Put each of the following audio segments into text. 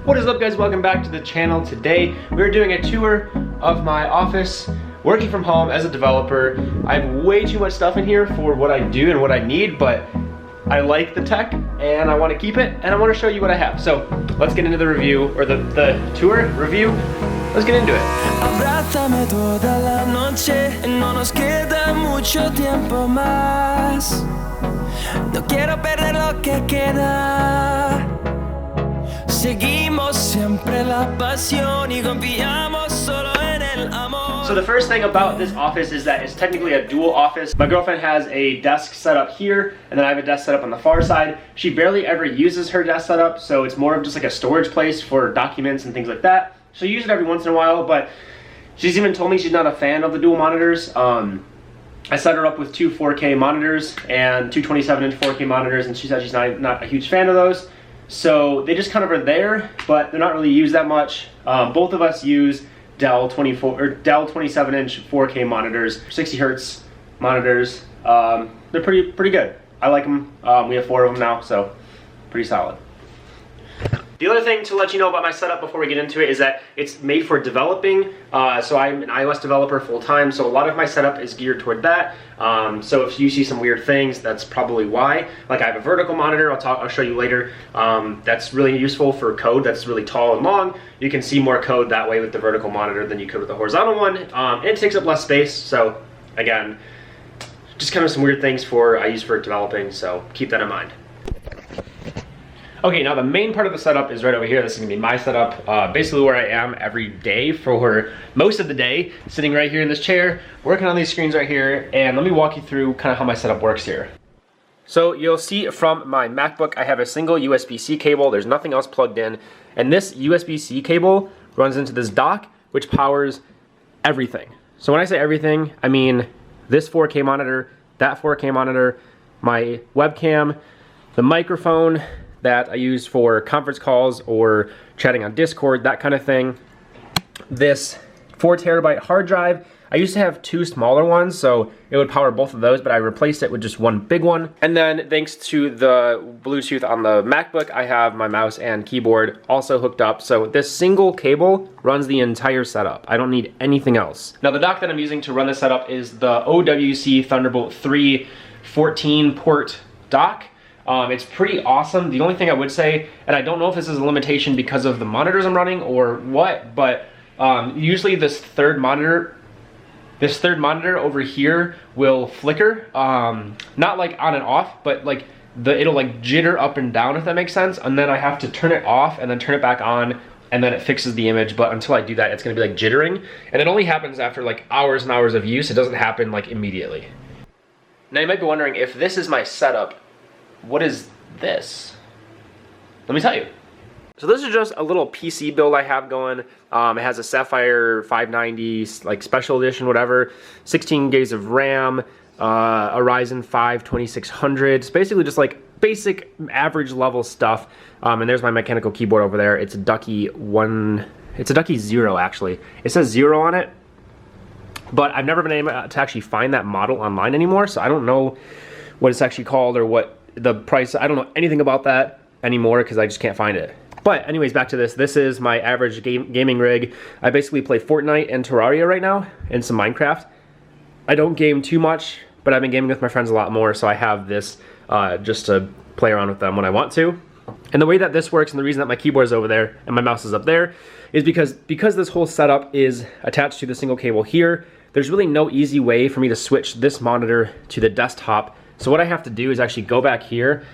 What is up, guys? Welcome back to the channel. Today we're doing a tour of my office working from home as a developer. I have way too much stuff in here for what I do and what I need, but I like the tech and I want to keep it and I want to show you what I have. So let's get into the review, or the tour review. Let's get into it. Abrázame toda la noche, no nos queda mucho tiempo más. No quiero perder lo que queda. Seguimos siempre la pasión y confiamos solo en el amor. So the first thing about this office is that it's technically a dual office. My girlfriend has a desk set up here, and then I have a desk set up on the far side. She barely ever uses her desk setup, so it's more of just like a storage place for documents and things like that. She'll use it every once in a while, but she's even told me she's not a fan of the dual monitors. I set her up with two 4K monitors and two 27-inch 4K monitors, and she said she's not a huge fan of those. So they just kind of are there, but they're not really used that much. Both of us use Dell 27-inch 4K monitors, 60 hertz monitors. They're pretty good. I like them. We have 4 of them now, so pretty solid. The other thing to let you know about my setup before we get into it is that it's made for developing. So I'm an iOS developer full time, so a lot of my setup is geared toward that. So if you see some weird things, that's probably why. Like I have a vertical monitor, I'll show you later. That's really useful for code that's really tall and long. You can see more code that way with the vertical monitor than you could with the horizontal one. It takes up less space, so again, just kind of some weird things I use for developing, so keep that in mind. Okay, now the main part of the setup is right over here. This is gonna be my setup, basically where I am every day for most of the day, sitting right here in this chair, working on these screens right here, and let me walk you through kind of how my setup works here. So you'll see from my MacBook, I have a single USB-C cable, there's nothing else plugged in, and this USB-C cable runs into this dock, which powers everything. So when I say everything, I mean this 4K monitor, that 4K monitor, my webcam, the microphone that I use for conference calls or chatting on Discord, that kind of thing. This 4 terabyte hard drive, I used to have 2 smaller ones, so it would power both of those, but I replaced it with just one big one. And then thanks to the Bluetooth on the MacBook, I have my mouse and keyboard also hooked up. So this single cable runs the entire setup. I don't need anything else. Now the dock that I'm using to run this setup is the OWC Thunderbolt 3 14 port dock. It's pretty awesome. The only thing I would say, and I don't know if this is a limitation because of the monitors I'm running or what, but usually this third monitor over here will flicker. Not like on and off, but like it'll like jitter up and down, if that makes sense. And then I have to turn it off and then turn it back on, and then it fixes the image. But until I do that, it's gonna be like jittering. And it only happens after like hours and hours of use. It doesn't happen like immediately. Now you might be wondering, if this is my setup, what is this? Let me tell you. So this is just a little PC build I have going. It has a Sapphire 590, like special edition, whatever, 16 gigs of RAM, a Ryzen 5 2600. It's basically just like basic average level stuff. And there's my mechanical keyboard over there. It's a Ducky 0 actually. It says 0 on it, but I've never been able to actually find that model online anymore, so I don't know what it's actually called or what the price. I don't know anything about that anymore because I just can't find it. But anyways, back to this. This is my average gaming rig. I basically play Fortnite and Terraria right now, and some Minecraft. I don't game too much, but I've been gaming with my friends a lot more, so I have this just to play around with them when I want to. And the way that this works, and the reason that my keyboard is over there and my mouse is up there, is because this whole setup is attached to the single cable here. There's really no easy way for me to switch this monitor to the desktop. So what I have to do is actually go back here,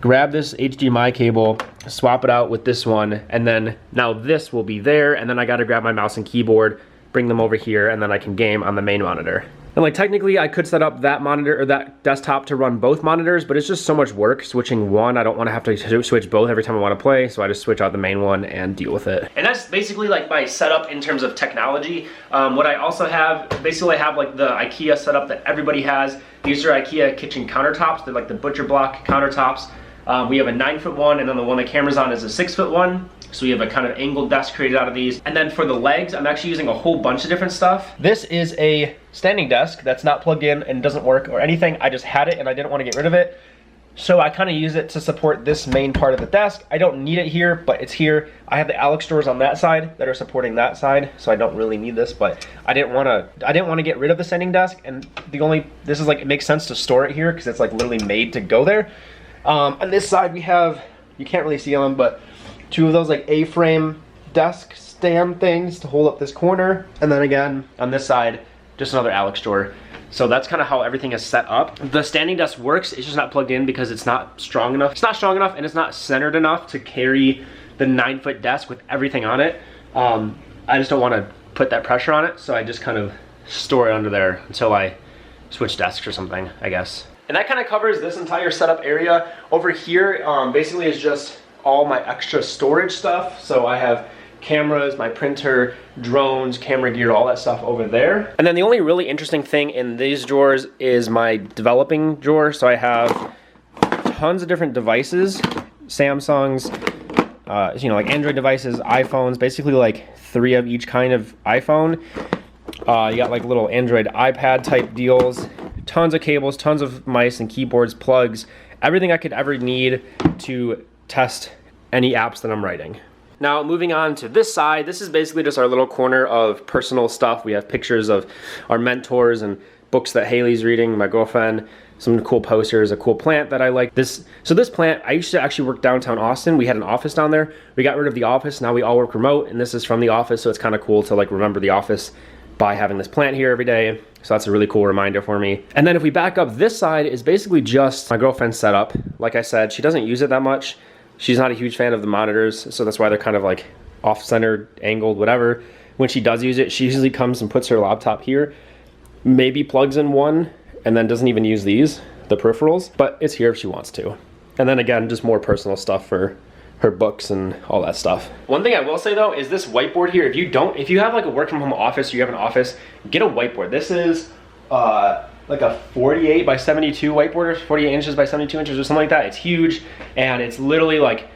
grab this HDMI cable, swap it out with this one, and then now this will be there, and then I gotta grab my mouse and keyboard, bring them over here, and then I can game on the main monitor. And like technically I could set up that monitor or that desktop to run both monitors, but it's just so much work switching one. I don't want to have to switch both every time I want to play, so I just switch out the main one and deal with it. And that's basically like my setup in terms of technology. What I also have, basically I have like the IKEA setup that everybody has. These are IKEA kitchen countertops. They're like the butcher block countertops. We have a 9-foot one, and then the one the camera's on is a 6-foot one. So we have a kind of angled desk created out of these. And then for the legs, I'm actually using a whole bunch of different stuff. This is a standing desk that's not plugged in and doesn't work or anything. I just had it and I didn't want to get rid of it. So I kind of use it to support this main part of the desk. I don't need it here, but it's here. I have the Alex drawers on that side that are supporting that side, so I don't really need this, but I didn't want to get rid of the standing desk, and this is like, it makes sense to store it here because it's like literally made to go there. On this side we have, you can't really see them, but two of those like A-frame desk stand things to hold up this corner, and then again on this side just another Alex drawer. So that's kind of how everything is set up. The standing desk works, it's just not plugged in because it's not strong enough. It's not strong enough and it's not centered enough to carry the 9-foot desk with everything on it. I just don't want to put that pressure on it, so I just kind of store it under there until I switch desks or something, I guess. And that kind of covers this entire setup area. Over here basically is just all my extra storage stuff. So I have cameras, my printer, drones, camera gear, all that stuff over there. And then the only really interesting thing in these drawers is my developing drawer. So I have tons of different devices, Samsungs, you know, like Android devices, iPhones, basically like 3 of each kind of iPhone. You got like little Android iPad type deals, tons of cables, tons of mice and keyboards, plugs, everything I could ever need to test any apps that I'm writing. Now moving on to this side, this is basically just our little corner of personal stuff. We have pictures of our mentors and books that Haley's reading, my girlfriend, some cool posters, a cool plant that I like. So this plant, I used to actually work downtown Austin. We had an office down there. We got rid of the office, now we all work remote, and this is from the office, so it's kind of cool to like remember the office by having this plant here every day. So that's a really cool reminder for me. And then if we back up, this side is basically just my girlfriend's setup. Like I said, she doesn't use it that much. She's not a huge fan of the monitors, so that's why they're kind of like off-centered, angled, whatever. When she does use it, she usually comes and puts her laptop here, maybe plugs in one, and then doesn't even use these, the peripherals, but it's here if she wants to. And then again, just more personal stuff for her books and all that stuff. One thing I will say though is this whiteboard here, if you have like a work from home office or you have an office, get a whiteboard. This is like a 48 by 72 whiteboard, or 48 inches by 72 inches or something like that. It's huge, and it's literally like,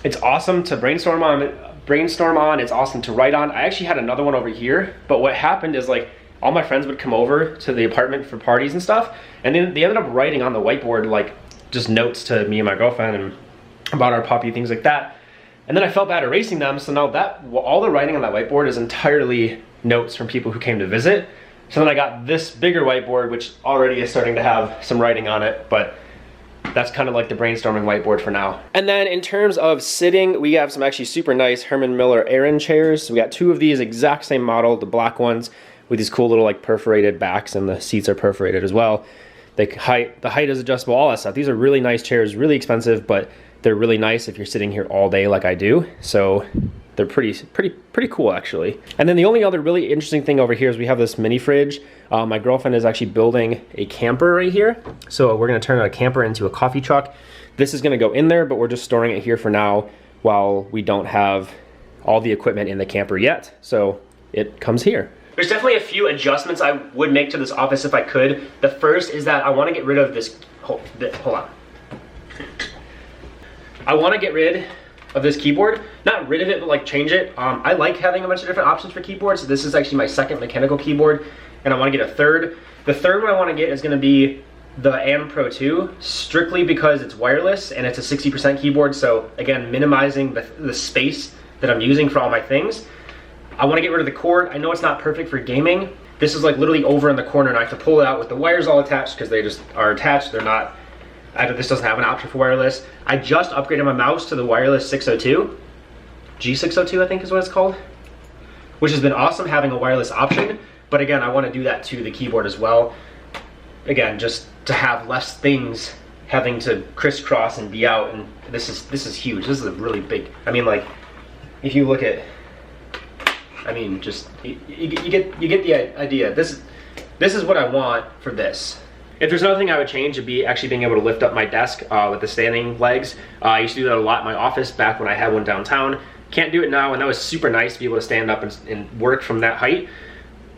it's awesome to brainstorm on, it's awesome to write on. I actually had another one over here, but what happened is like all my friends would come over to the apartment for parties and stuff, and then they ended up writing on the whiteboard like just notes to me and my girlfriend and about our puppy, things like that. And then I felt bad erasing them, so now all the writing on that whiteboard is entirely notes from people who came to visit. So then I got this bigger whiteboard, which already is starting to have some writing on it, but that's kind of like the brainstorming whiteboard for now. And then in terms of sitting, we have some actually super nice Herman Miller Aran chairs. So we got 2 of these, exact same model, the black ones with these cool little like perforated backs, and the seats are perforated as well. The height is adjustable, all that stuff. These are really nice chairs, really expensive, but they're really nice if you're sitting here all day like I do. So they're pretty cool actually. And then the only other really interesting thing over here is we have this mini fridge. My girlfriend is actually building a camper right here. So we're gonna turn a camper into a coffee truck. This is gonna go in there, but we're just storing it here for now while we don't have all the equipment in the camper yet. So it comes here. There's definitely a few adjustments I would make to this office if I could. The first is that I wanna get rid of this, hold on. I wanna get rid of this keyboard. Not rid of it, but like change it. I like having a bunch of different options for keyboards. So this is actually my second mechanical keyboard, and I want to get a third. The third one I want to get is going to be the AM Pro 2, strictly because it's wireless and it's a 60% keyboard. So again, minimizing the space that I'm using for all my things. I want to get rid of the cord. I know it's not perfect for gaming. This is like literally over in the corner, and I have to pull it out with the wires all attached because they just are attached. They're not. This doesn't have an option for wireless. I just upgraded my mouse to the wireless 602. G602 I think is what it's called. Which has been awesome having a wireless option. But again, I want to do that to the keyboard as well. Again, just to have less things having to crisscross and be out. And this is huge. This is a really big, I mean, like, if you look at, I mean, just, you get the idea. This is what I want for this. If there's another thing I would change, it'd be actually being able to lift up my desk with the standing legs. I used to do that a lot in my office back when I had one downtown. Can't do it now, and that was super nice to be able to stand up and work from that height.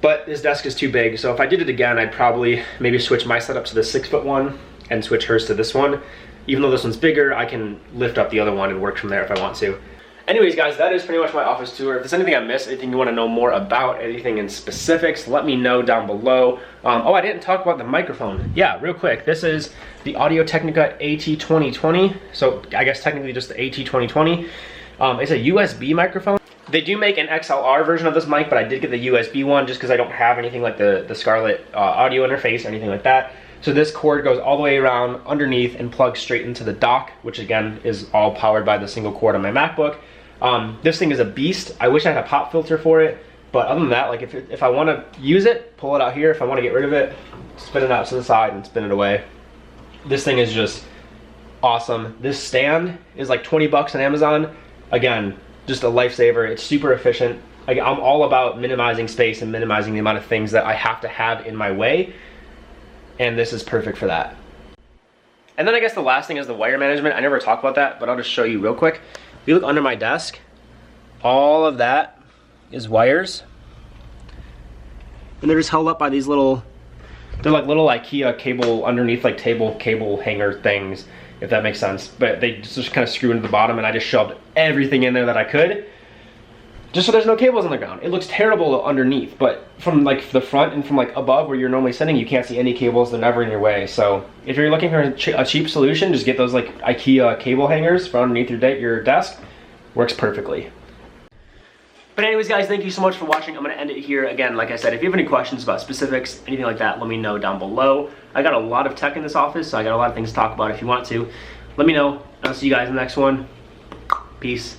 But this desk is too big, so if I did it again, I'd probably maybe switch my setup to the 6-foot one and switch hers to this one. Even though this one's bigger, I can lift up the other one and work from there if I want to. Anyways, guys, that is pretty much my office tour. If there's anything I missed, anything you want to know more about, anything in specifics, let me know down below. Oh, I didn't talk about the microphone. Yeah, real quick. This is the Audio-Technica AT2020. So I guess technically just the AT2020. It's a USB microphone. They do make an XLR version of this mic, but I did get the USB one just because I don't have anything like the Scarlett audio interface or anything like that. So this cord goes all the way around underneath and plugs straight into the dock, which again is all powered by the single cord on my MacBook. This thing is a beast. I wish I had a pop filter for it, but other than that, like if I want to use it, pull it out here. If I want to get rid of it, spin it out to the side and spin it away. This thing is just awesome. This stand is like 20 bucks on Amazon. Again, just a lifesaver. It's super efficient. I'm all about minimizing space and minimizing the amount of things that I have to have in my way, and this is perfect for that. And then I guess the last thing is the wire management. I never talk about that, but I'll just show you real quick. If you look under my desk, all of that is wires. And they're just held up by these little, they're like little IKEA cable underneath, like table cable hanger things, if that makes sense. But they just kind of screw into the bottom, and I just shoved everything in there that I could, just so there's no cables on the ground. It looks terrible underneath, but from like the front and from like above where you're normally sitting, you can't see any cables. They're never in your way. So if you're looking for a cheap solution, just get those like IKEA cable hangers for underneath your desk. Works perfectly. But anyways, guys, thank you so much for watching. I'm gonna end it here. Again, like I said, if you have any questions about specifics, anything like that, let me know down below. I got a lot of tech in this office, so I got a lot of things to talk about. If you want to, let me know. I'll see you guys in the next one. Peace.